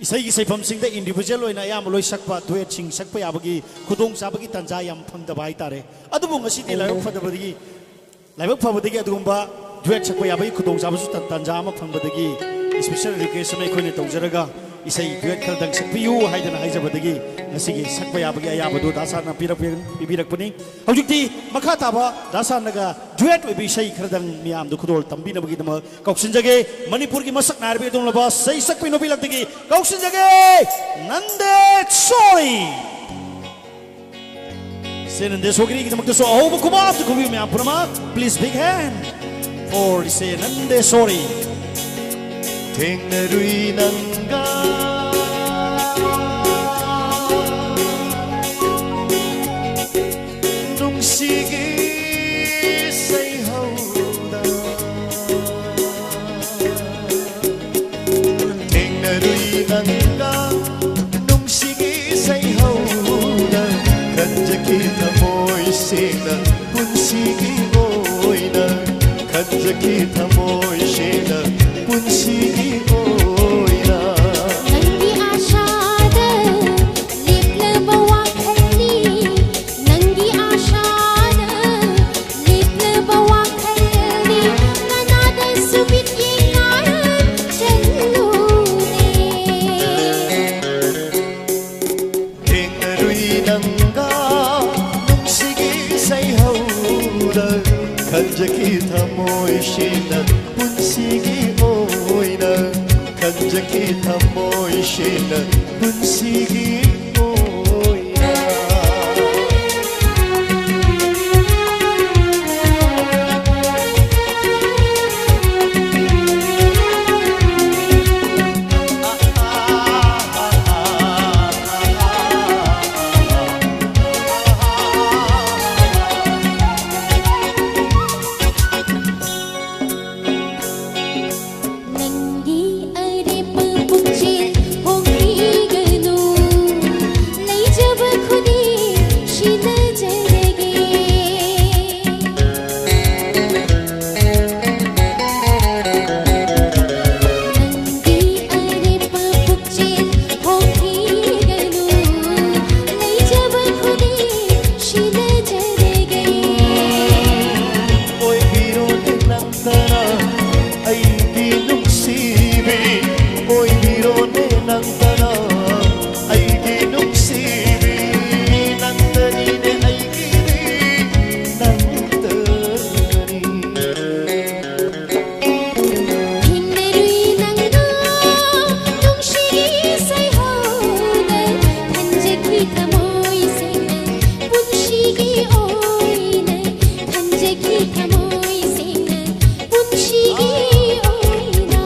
isai gi saifam sing da individual oina ya moloi sakpa duet sing sakpa yabagi khudong sabagi tanja yam phangda bai tare adubu ngasi te laibak phadabagi laibak phabadagi adugumba duet sakpa yabagi khudong sabasu tanja ama phangbadagi special education ai khoine tongjaraga isai duet khaldang sakpiyu haidana haijabadagi ngasigi sakpa yabagi ayabadu dasana pibirak puni hojukti makha taba dasanaga duet obi isai khaldang miam du khudol tambi nabagi dama kauksinjage manipur gi masak narbe dong laba sai sakpi no bilagdagi kauksinjage nandeshori se nandeshori gi damakta so ahuba kubab du kubi miam purama please big hand for se nandeshori Tengarui nanga nungsigi say hauda Tengarui nanga nungsigi say hauda kanjaki thamoy sena punsigi oina kanjaki thamoy sena punsigi oina Nangi ashada liplaba wakhalli Nangi ashada liplaba wakhalli Nanada subit yingaran challune Tengarui nanga nungsigi say hauda kanjaki thamoy shena punsigi oina kanjaki thamoy shena punsigi oina Nangi arepa pukche hongi ganu Lai jab khudi shina jarege Nangi arepa pukche hongi ganu Lai jab khudi shina jarege Oi biron nangtana aigi nungsibi Oi biron nangtana aigi nungsibi Nangtani ne aigi nangtani Hinnerui nanga nungshigi say hauda Thanjaki thamoy sena punshigi oina Thanjaki thamoy sena punshigi oina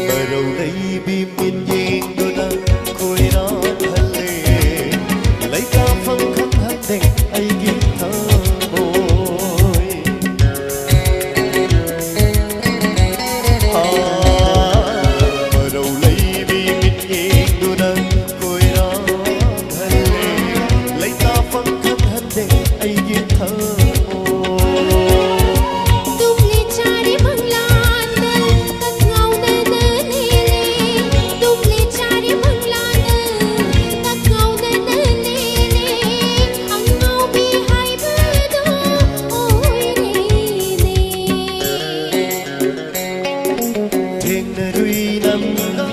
Marau leibi min yengduna koira thalle Laika phang khang hande aigi thamoy Marau leibi min yengduna koira thalle Laika phang khang hande aigi thamoy Tumle chare banglan tatngau na nalele Tumle chare banglan tatngau na nalele Ang ngau bi hai bado oy rene Tengarui nanga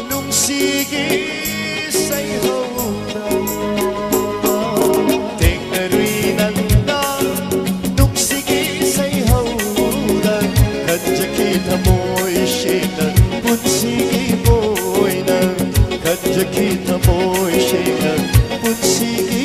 nungsigi say hauda Tengarui nanga nungsigi say hauda kanjaki thamoy shena punsigi oina kanjaki thamoy shena punsigi